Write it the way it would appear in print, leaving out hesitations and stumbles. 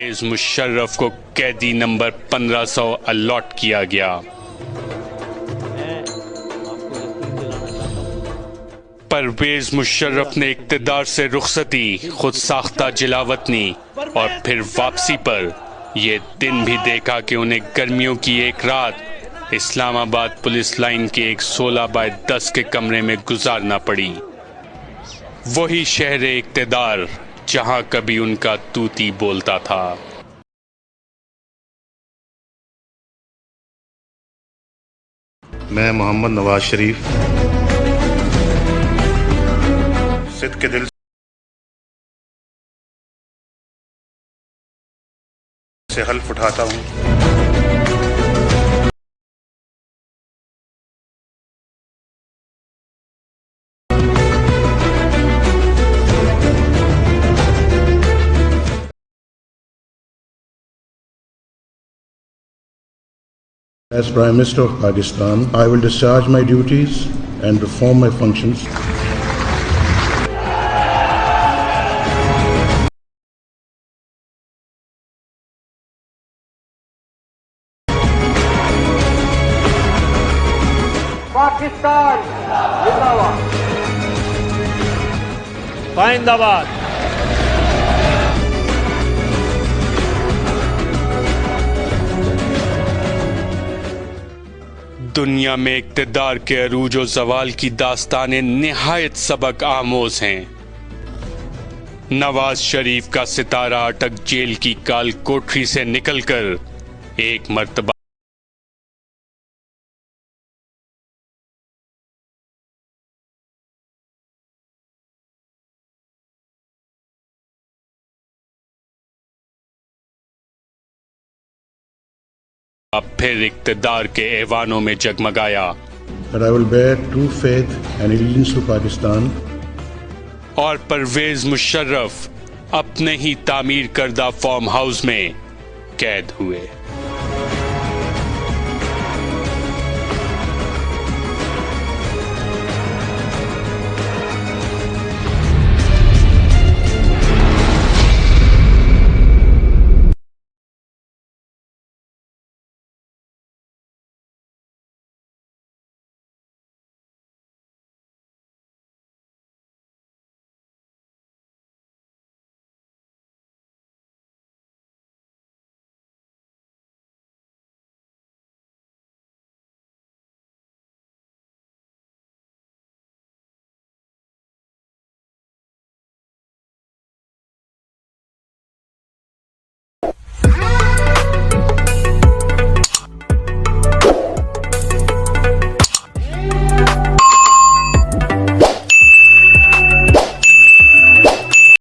परवेज मुशर्रफ को कैदी number 1500 allot किया गया। परवेज मुशर्रफ ने इक़्तिदार से रुखसती, खुद साख्ता जिलावतनी और फिर वापसी पर ये दिन भी देखा कि उन्हें गर्मियों की एक रात इस्लामाबाद पुलिस लाइन के एक 16 बाय 10 के कमरे में गुजारना पड़ी। वही शहर इक़्तिदार जहां कभी उनका तूती बोलता था। मैं मोहम्मद नवाज शरीफ सिद्ध के दिल से हल्फ उठाता हूँ As Prime Minister of Pakistan, I will discharge my duties and perform my functions Pakistan Zindabad Zindabad दुनिया में इक़्तिदार के अरूज और ज़वाल की दास्तानें निहायत सबक आमोज हैं। नवाज शरीफ का सितारा अटक जेल की काल कोठरी से निकलकर एक मर्तबा अब फिर इक़्तिदार के ऐवानों में जगमगाया। that I will bear true faith and allegiance to Pakistan और परवेज मुशर्रफ अपने ही तामीर करदा फार्म हाउस में कैद हुए।